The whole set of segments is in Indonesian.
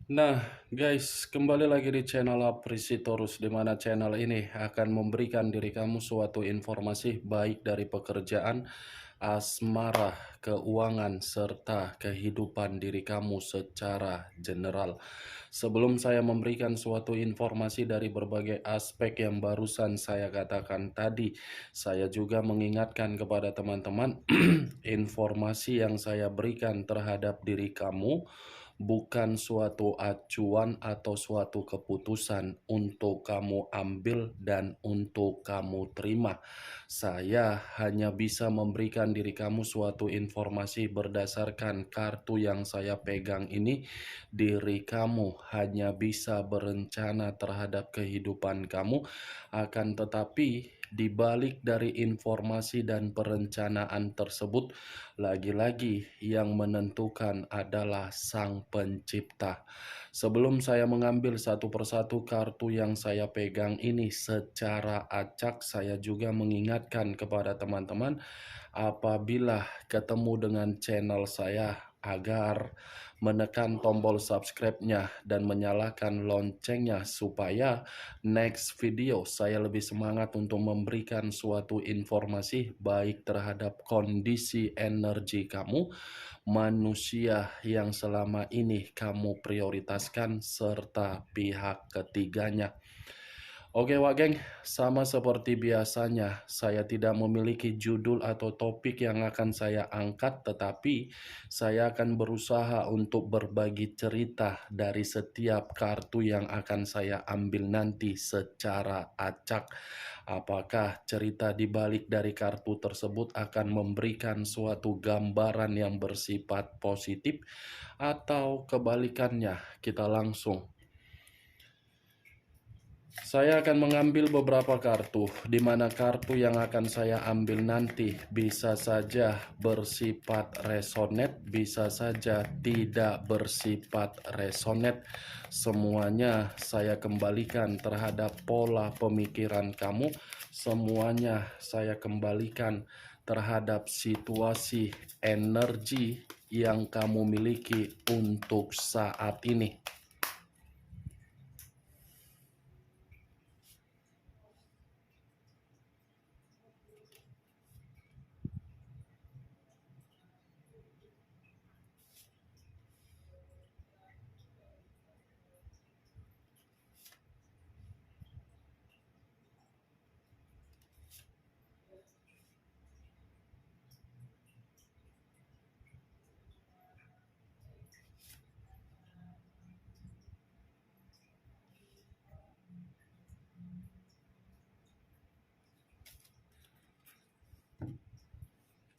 Nah, guys, kembali lagi di channel Aprisitorus, di mana channel ini akan memberikan diri kamu suatu informasi baik dari pekerjaan, asmara, keuangan, serta kehidupan diri kamu secara general. Sebelum saya memberikan suatu informasi dari berbagai aspek yang barusan saya katakan tadi, saya juga mengingatkan kepada teman-teman, informasi yang saya berikan terhadap diri kamu bukan suatu acuan atau suatu keputusan untuk kamu ambil dan untuk kamu terima. Saya hanya bisa memberikan diri kamu suatu informasi berdasarkan kartu yang saya pegang ini. Diri kamu hanya bisa berencana terhadap kehidupan kamu, akan tetapi di balik dari informasi dan perencanaan tersebut, lagi-lagi yang menentukan adalah Sang Pencipta. Sebelum saya mengambil satu persatu kartu yang saya pegang ini secara acak, saya juga mengingatkan kepada teman-teman apabila ketemu dengan channel saya agar menekan tombol subscribe-nya dan menyalakan loncengnya supaya next video saya lebih semangat untuk memberikan suatu informasi baik terhadap kondisi energi kamu, manusia yang selama ini kamu prioritaskan, serta pihak ketiganya. Oke Wak Geng, sama seperti biasanya, saya tidak memiliki judul atau topik yang akan saya angkat, tetapi saya akan berusaha untuk berbagi cerita dari setiap kartu yang akan saya ambil nanti secara acak. Apakah cerita di balik dari kartu tersebut akan memberikan suatu gambaran yang bersifat positif atau kebalikannya? Kita langsung, saya akan mengambil beberapa kartu, di mana kartu yang akan saya ambil nanti bisa saja bersifat resonate, bisa saja tidak bersifat resonate. Semuanya saya kembalikan terhadap pola pemikiran kamu, semuanya saya kembalikan terhadap situasi energi yang kamu miliki untuk saat ini.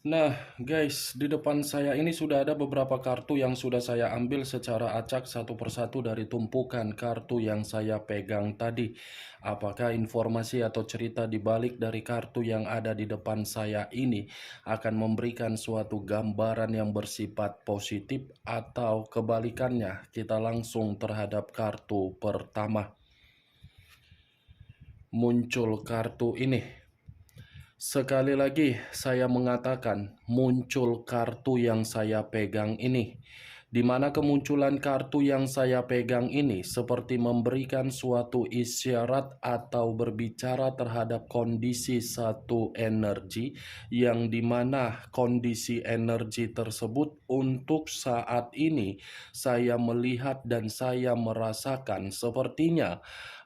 Nah, guys, di depan saya ini sudah ada beberapa kartu yang sudah saya ambil secara acak satu persatu dari tumpukan kartu yang saya pegang tadi. Apakah informasi atau cerita di balik dari kartu yang ada di depan saya ini akan memberikan suatu gambaran yang bersifat positif atau kebalikannya? Kita langsung terhadap kartu pertama. Muncul kartu ini. Sekali lagi saya mengatakan muncul kartu yang saya pegang ini, di mana kemunculan kartu yang saya pegang ini seperti memberikan suatu isyarat atau berbicara terhadap kondisi satu energi, yang dimana kondisi energi tersebut untuk saat ini saya melihat dan saya merasakan sepertinya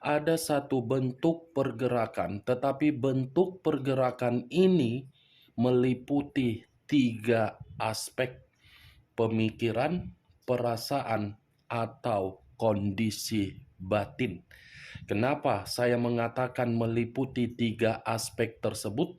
ada satu bentuk pergerakan, tetapi bentuk pergerakan ini meliputi tiga aspek: pemikiran, perasaan, atau kondisi batin. Kenapa saya mengatakan meliputi tiga aspek tersebut?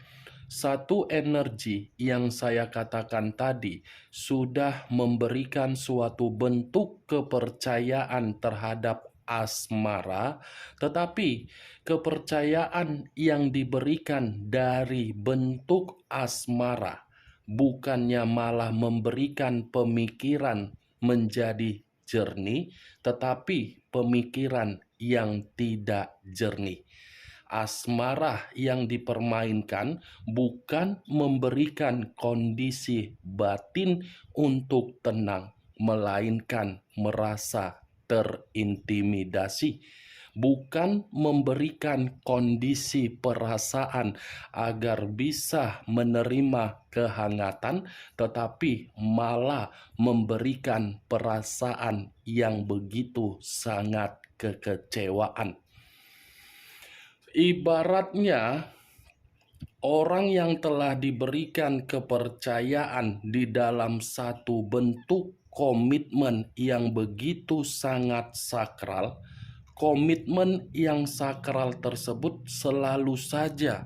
Satu energi yang saya katakan tadi sudah memberikan suatu bentuk kepercayaan terhadap asmara, tetapi kepercayaan yang diberikan dari bentuk asmara bukannya malah memberikan pemikiran menjadi jernih, tetapi pemikiran yang tidak jernih. Asmara yang dipermainkan bukan memberikan kondisi batin untuk tenang, melainkan merasa terintimidasi, bukan memberikan kondisi perasaan agar bisa menerima kehangatan, tetapi malah memberikan perasaan yang begitu sangat kekecewaan. Ibaratnya orang yang telah diberikan kepercayaan di dalam satu bentuk komitmen yang begitu sangat sakral, komitmen yang sakral tersebut selalu saja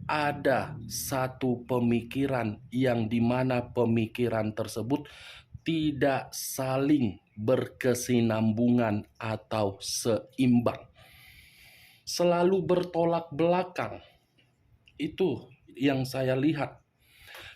ada satu pemikiran yang dimana pemikiran tersebut tidak saling berkesinambungan atau seimbang, selalu bertolak belakang. Itu yang saya lihat.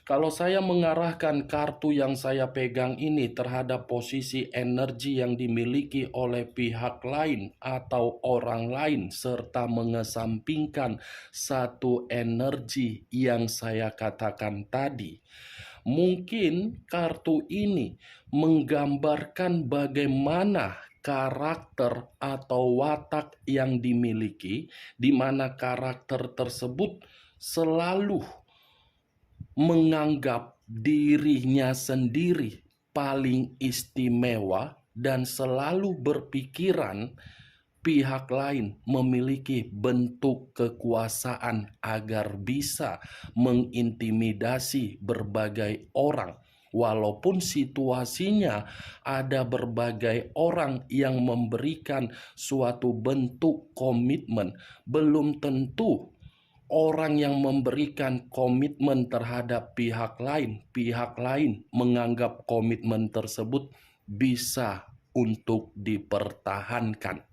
Kalau saya mengarahkan kartu yang saya pegang ini terhadap posisi energi yang dimiliki oleh pihak lain atau orang lain, serta mengesampingkan satu energi yang saya katakan tadi, mungkin kartu ini menggambarkan bagaimana karakter atau watak yang dimiliki, di mana karakter tersebut selalu menganggap dirinya sendiri paling istimewa dan selalu berpikiran pihak lain memiliki bentuk kekuasaan agar bisa mengintimidasi berbagai orang. Walaupun situasinya ada berbagai orang yang memberikan suatu bentuk komitmen, belum tentu orang yang memberikan komitmen terhadap pihak lain menganggap komitmen tersebut bisa untuk dipertahankan.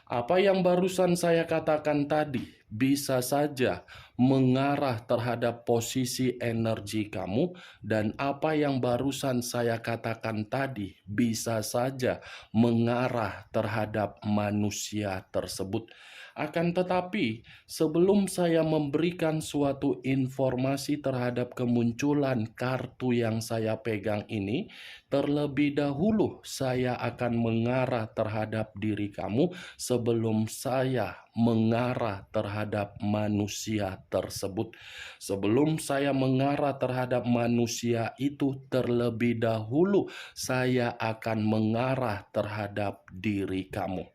Apa yang barusan saya katakan tadi bisa saja mengarah terhadap posisi energi kamu, dan apa yang barusan saya katakan tadi bisa saja mengarah terhadap manusia tersebut. Akan tetapi, sebelum saya memberikan suatu informasi terhadap kemunculan kartu yang saya pegang ini, terlebih dahulu saya akan mengarah terhadap diri kamu sebelum saya mengarah terhadap manusia tersebut. Sebelum saya mengarah terhadap manusia itu, terlebih dahulu saya akan mengarah terhadap diri kamu.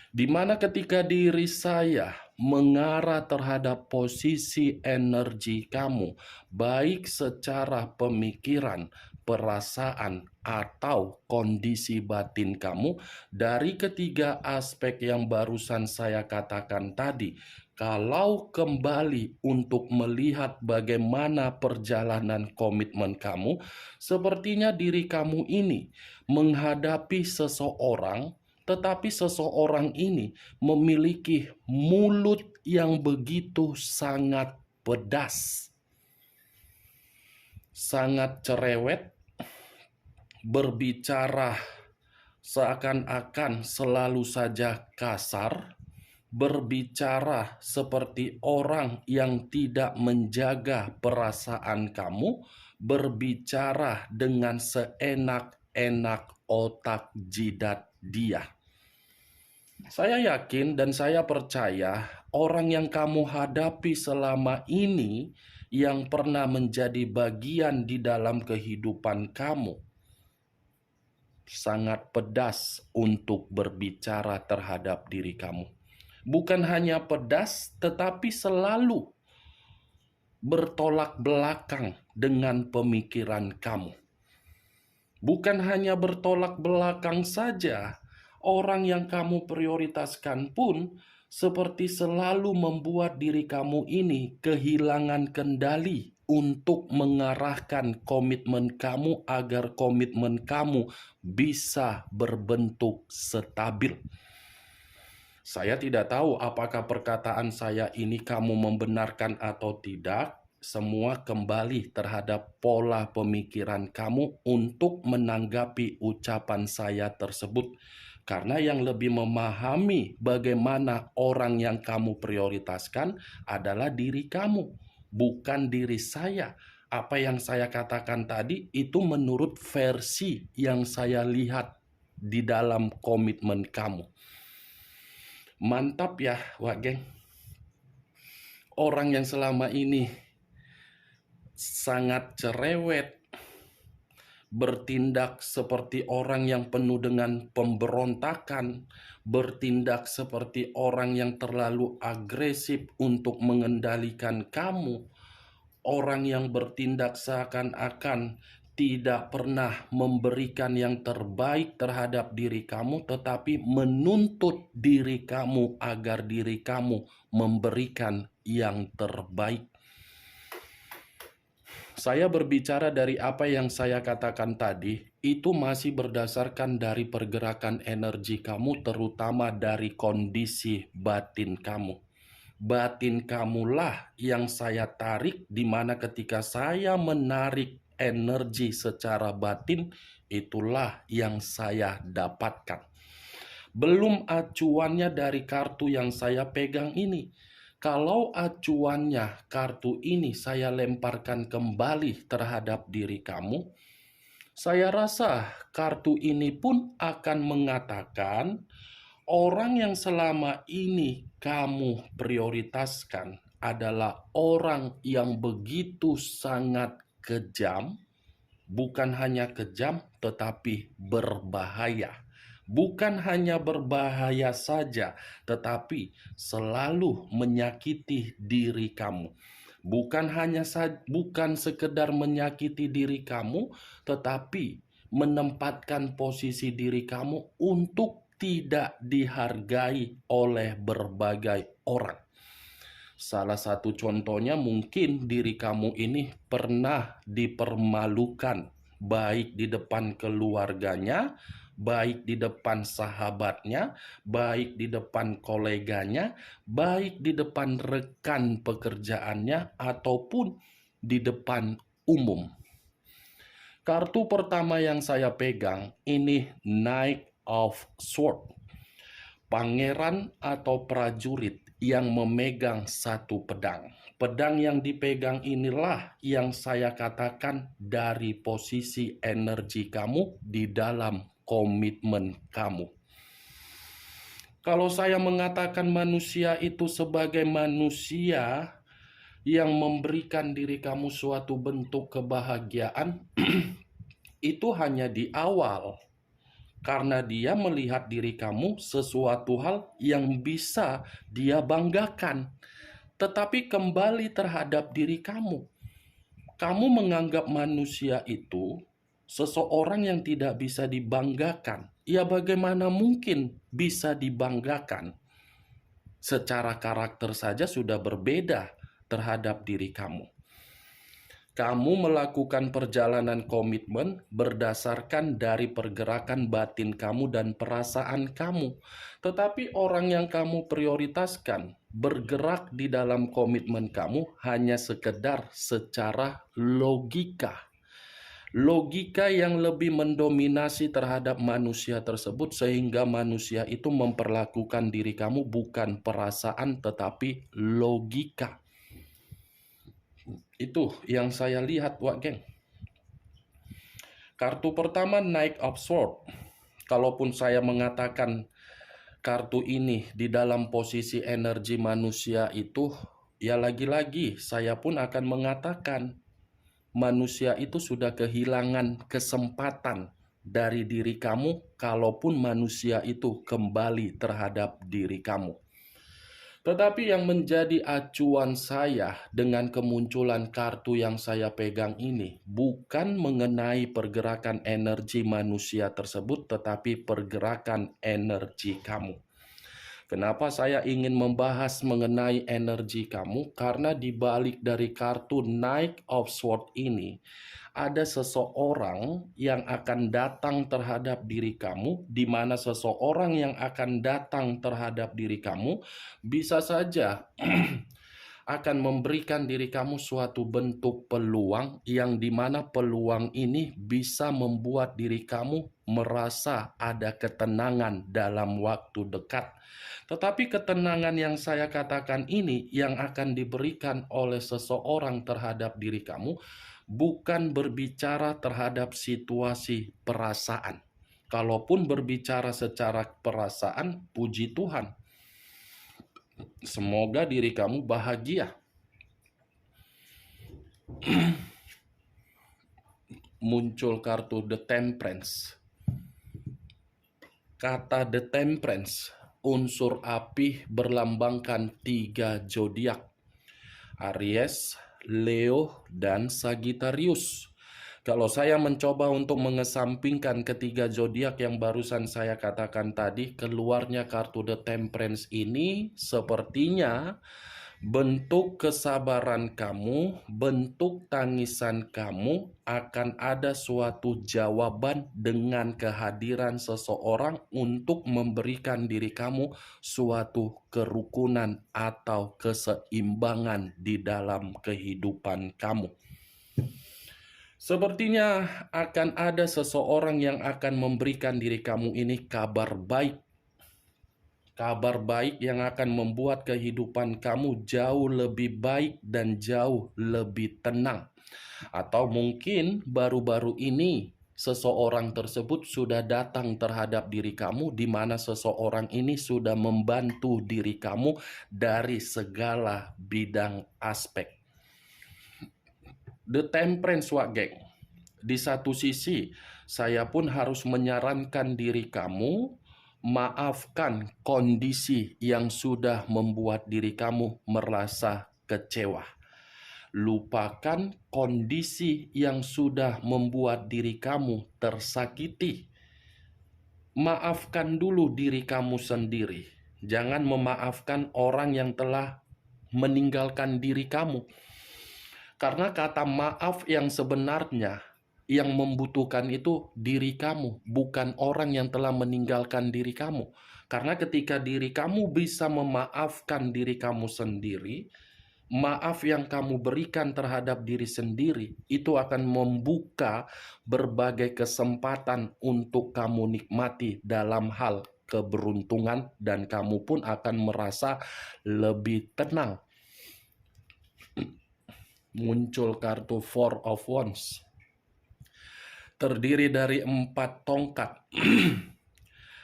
Di mana ketika diri saya mengarah terhadap posisi energi kamu, baik secara pemikiran, perasaan, atau kondisi batin kamu, dari ketiga aspek yang barusan saya katakan tadi, kalau kembali untuk melihat bagaimana perjalanan komitmen kamu, sepertinya diri kamu ini menghadapi seseorang, tetapi seseorang ini memiliki mulut yang begitu sangat pedas, sangat cerewet, berbicara seakan-akan selalu saja kasar, berbicara seperti orang yang tidak menjaga perasaan kamu, berbicara dengan seenak-enak otak jidat dia. Saya yakin dan saya percaya orang yang kamu hadapi selama ini, yang pernah menjadi bagian di dalam kehidupan kamu, sangat pedas untuk berbicara terhadap diri kamu. Bukan hanya pedas, tetapi selalu bertolak belakang dengan pemikiran kamu. Bukan hanya bertolak belakang saja, orang yang kamu prioritaskan pun seperti selalu membuat diri kamu ini kehilangan kendali untuk mengarahkan komitmen kamu agar komitmen kamu bisa berbentuk stabil. Saya tidak tahu apakah perkataan saya ini kamu membenarkan atau tidak. Semua kembali terhadap pola pemikiran kamu untuk menanggapi ucapan saya tersebut. Karena yang lebih memahami bagaimana orang yang kamu prioritaskan adalah diri kamu, bukan diri saya. Apa yang saya katakan tadi itu menurut versi yang saya lihat di dalam komitmen kamu. Mantap ya, Wak Geng. Orang yang selama ini sangat cerewet, bertindak seperti orang yang penuh dengan pemberontakan, bertindak seperti orang yang terlalu agresif untuk mengendalikan kamu, orang yang bertindak seakan-akan tidak pernah memberikan yang terbaik terhadap diri kamu, tetapi menuntut diri kamu agar diri kamu memberikan yang terbaik. Saya berbicara dari apa yang saya katakan tadi, itu masih berdasarkan dari pergerakan energi kamu, terutama dari kondisi batin kamu. Batin kamulah yang saya tarik, di mana ketika saya menarik energi secara batin, itulah yang saya dapatkan. Belum acuannya dari kartu yang saya pegang ini. Kalau acuannya kartu ini saya lemparkan kembali terhadap diri kamu, saya rasa kartu ini pun akan mengatakan orang yang selama ini kamu prioritaskan adalah orang yang begitu sangat kejam, bukan hanya kejam tetapi berbahaya. Bukan hanya berbahaya saja, tetapi selalu menyakiti diri kamu. Bukan sekedar menyakiti diri kamu, tetapi menempatkan posisi diri kamu untuk tidak dihargai oleh berbagai orang. Salah satu contohnya mungkin diri kamu ini pernah dipermalukan, baik di depan keluarganya, baik di depan sahabatnya, baik di depan koleganya, baik di depan rekan pekerjaannya, ataupun di depan umum. Kartu pertama yang saya pegang ini Knight of Swords. Pangeran atau prajurit yang memegang satu pedang. Pedang yang dipegang inilah yang saya katakan dari posisi energi kamu di dalam komitmen kamu. Kalau saya mengatakan manusia itu sebagai manusia yang memberikan diri kamu suatu bentuk kebahagiaan, itu hanya di awal. Karena dia melihat diri kamu sesuatu hal yang bisa dia banggakan. Tetapi kembali terhadap diri kamu. Kamu menganggap manusia itu seseorang yang tidak bisa dibanggakan. Ya bagaimana mungkin bisa dibanggakan? Secara karakter saja sudah berbeda terhadap diri kamu. Kamu melakukan perjalanan komitmen berdasarkan dari pergerakan batin kamu dan perasaan kamu. Tetapi orang yang kamu prioritaskan bergerak di dalam komitmen kamu hanya sekedar secara logika. Logika yang lebih mendominasi terhadap manusia tersebut sehingga manusia itu memperlakukan diri kamu bukan perasaan tetapi logika. Itu yang saya lihat, Wak Geng. Kartu pertama Knight of Swords. Kalaupun saya mengatakan kartu ini di dalam posisi energi manusia itu, ya lagi-lagi saya pun akan mengatakan manusia itu sudah kehilangan kesempatan dari diri kamu kalaupun manusia itu kembali terhadap diri kamu. Tetapi yang menjadi acuan saya dengan kemunculan kartu yang saya pegang ini bukan mengenai pergerakan energi manusia tersebut, tetapi pergerakan energi kamu. Kenapa saya ingin membahas mengenai energi kamu? Karena di balik dari kartu Knight of Swords ini, ada seseorang yang akan datang terhadap diri kamu, di mana seseorang yang akan datang terhadap diri kamu bisa saja akan memberikan diri kamu suatu bentuk peluang yang dimana peluang ini bisa membuat diri kamu merasa ada ketenangan dalam waktu dekat. Tetapi ketenangan yang saya katakan ini yang akan diberikan oleh seseorang terhadap diri kamu bukan berbicara terhadap situasi perasaan. Kalaupun berbicara secara perasaan, puji Tuhan. Semoga diri kamu bahagia. Muncul kartu The Temperance. Kata The Temperance, unsur api berlambangkan 3 zodiak. Aries, Leo, dan Sagittarius. Kalau saya mencoba untuk mengesampingkan ketiga zodiak yang barusan saya katakan tadi, keluarnya kartu The Temperance ini sepertinya bentuk kesabaran kamu, bentuk tangisan kamu, akan ada suatu jawaban dengan kehadiran seseorang untuk memberikan diri kamu suatu kerukunan atau keseimbangan di dalam kehidupan kamu. Sepertinya akan ada seseorang yang akan memberikan diri kamu ini kabar baik. Kabar baik yang akan membuat kehidupan kamu jauh lebih baik dan jauh lebih tenang. Atau mungkin baru-baru ini seseorang tersebut sudah datang terhadap diri kamu, di mana seseorang ini sudah membantu diri kamu dari segala bidang aspek. The Temperance geng. Di satu sisi, saya pun harus menyarankan diri kamu maafkan kondisi yang sudah membuat diri kamu merasa kecewa. Lupakan kondisi yang sudah membuat diri kamu tersakiti. Maafkan dulu diri kamu sendiri. Jangan memaafkan orang yang telah meninggalkan diri kamu. Karena kata maaf yang sebenarnya yang membutuhkan itu diri kamu, bukan orang yang telah meninggalkan diri kamu. Karena ketika diri kamu bisa memaafkan diri kamu sendiri, maaf yang kamu berikan terhadap diri sendiri, itu akan membuka berbagai kesempatan untuk kamu nikmati dalam hal keberuntungan, dan kamu pun akan merasa lebih tenang. Muncul kartu Four of Wands. Terdiri dari 4 tongkat.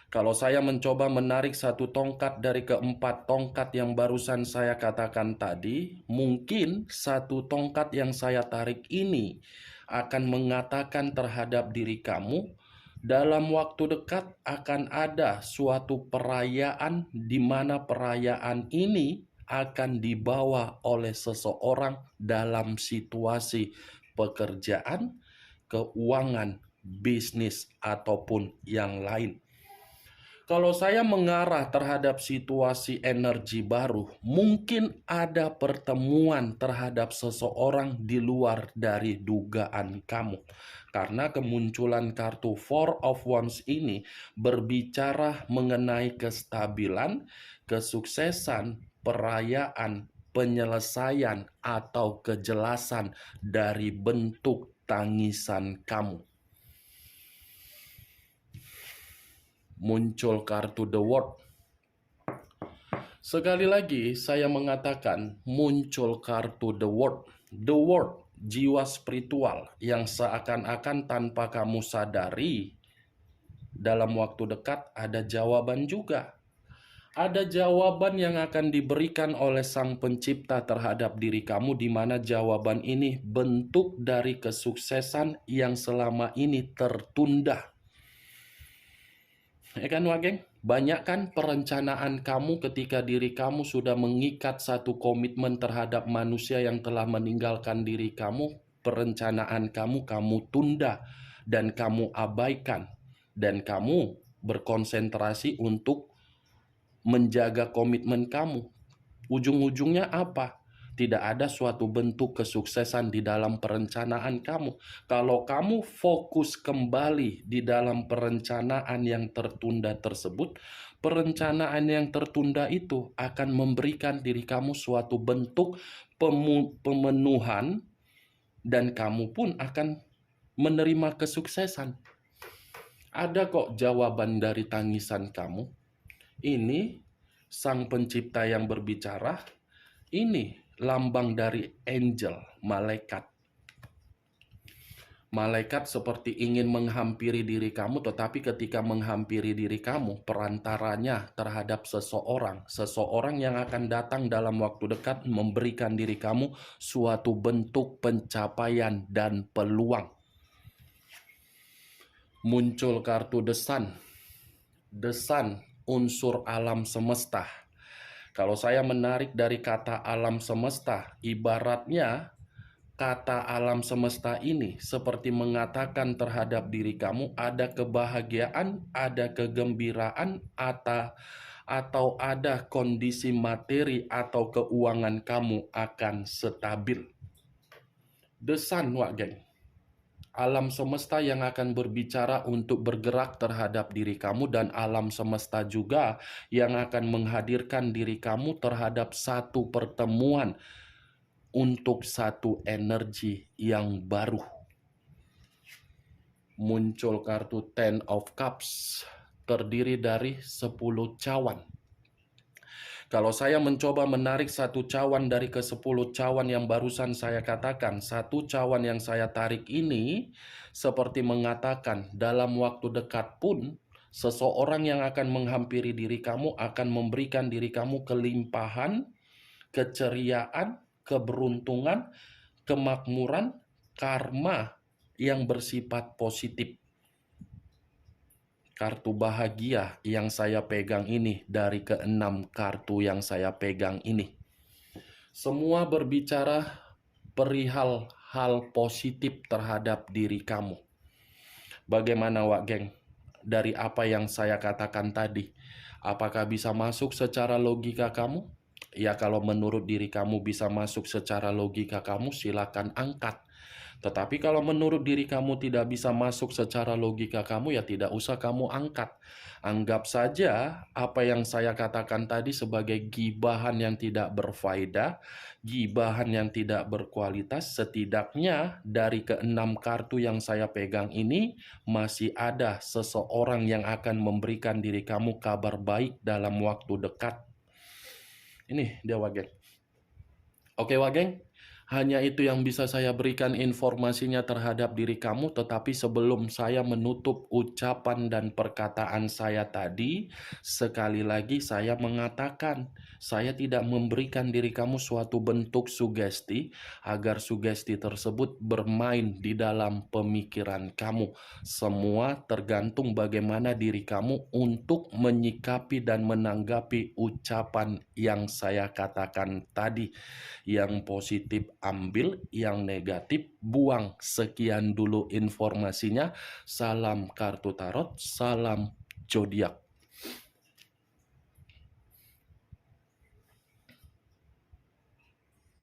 Kalau saya mencoba menarik satu tongkat dari keempat tongkat yang barusan saya katakan tadi, mungkin satu tongkat yang saya tarik ini akan mengatakan terhadap diri kamu, dalam waktu dekat akan ada suatu perayaan di mana perayaan ini akan dibawa oleh seseorang dalam situasi pekerjaan, keuangan, bisnis, ataupun yang lain. Kalau saya mengarah terhadap situasi energi baru, mungkin ada pertemuan terhadap seseorang di luar dari dugaan kamu. Karena kemunculan kartu Four of Wands ini berbicara mengenai kestabilan, kesuksesan, perayaan, penyelesaian, atau kejelasan dari bentuk tangisan kamu. Muncul kartu The World. Sekali lagi saya mengatakan muncul kartu The World. The World, jiwa spiritual yang seakan-akan tanpa kamu sadari, dalam waktu dekat ada jawaban juga. Ada jawaban yang akan diberikan oleh Sang Pencipta terhadap diri kamu, di mana jawaban ini bentuk dari kesuksesan yang selama ini tertunda. Ya kan Wageng? Banyak kan perencanaan kamu ketika diri kamu sudah mengikat satu komitmen terhadap manusia yang telah meninggalkan diri kamu, perencanaan kamu tunda dan kamu abaikan, dan kamu berkonsentrasi untuk menjaga komitmen kamu. Ujung-ujungnya apa? Tidak ada suatu bentuk kesuksesan di dalam perencanaan kamu. Kalau kamu fokus kembali di dalam perencanaan yang tertunda tersebut, perencanaan yang tertunda itu akan memberikan diri kamu suatu bentuk pemenuhan, dan kamu pun akan menerima kesuksesan. Ada kok jawaban dari tangisan kamu. Ini Sang Pencipta yang berbicara. Ini lambang dari angel, malaikat. Malaikat seperti ingin menghampiri diri kamu, tetapi ketika menghampiri diri kamu, perantaranya terhadap seseorang yang akan datang dalam waktu dekat memberikan diri kamu suatu bentuk pencapaian dan peluang. Muncul kartu desan, unsur alam semesta. Kalau saya menarik dari kata alam semesta, ibaratnya kata alam semesta ini seperti mengatakan terhadap diri kamu ada kebahagiaan, ada kegembiraan, atau ada kondisi materi atau keuangan kamu akan stabil. Desan, Wak Geng. Alam semesta yang akan berbicara untuk bergerak terhadap diri kamu, dan alam semesta juga yang akan menghadirkan diri kamu terhadap satu pertemuan untuk satu energi yang baru. Muncul kartu Ten of Cups, terdiri dari 10 cawan. Kalau saya mencoba menarik satu cawan dari ke-10 cawan yang barusan saya katakan, satu cawan yang saya tarik ini seperti mengatakan dalam waktu dekat pun seseorang yang akan menghampiri diri kamu akan memberikan diri kamu kelimpahan, keceriaan, keberuntungan, kemakmuran, karma yang bersifat positif. Kartu bahagia yang saya pegang ini dari ke-6 kartu yang saya pegang ini. Semua berbicara perihal hal positif terhadap diri kamu. Bagaimana, Wak Geng? Dari apa yang saya katakan tadi, apakah bisa masuk secara logika kamu? Ya, kalau menurut diri kamu bisa masuk secara logika kamu, silakan angkat. Tetapi kalau menurut diri kamu tidak bisa masuk secara logika kamu, ya tidak usah kamu angkat. Anggap saja apa yang saya katakan tadi sebagai gibahan yang tidak berfaedah, gibahan yang tidak berkualitas. Setidaknya dari ke-6 kartu yang saya pegang ini, masih ada seseorang yang akan memberikan diri kamu kabar baik dalam waktu dekat. Ini dia, Wak Geng. Oke, Wak Geng, hanya itu yang bisa saya berikan informasinya terhadap diri kamu. Tetapi sebelum saya menutup ucapan dan perkataan saya tadi, sekali lagi saya mengatakan, saya tidak memberikan diri kamu suatu bentuk sugesti agar sugesti tersebut bermain di dalam pemikiran kamu. Semua tergantung bagaimana diri kamu untuk menyikapi dan menanggapi ucapan yang saya katakan tadi. Yang positif ambil, yang negatif buang. Sekian dulu informasinya. Salam kartu tarot, salam zodiak.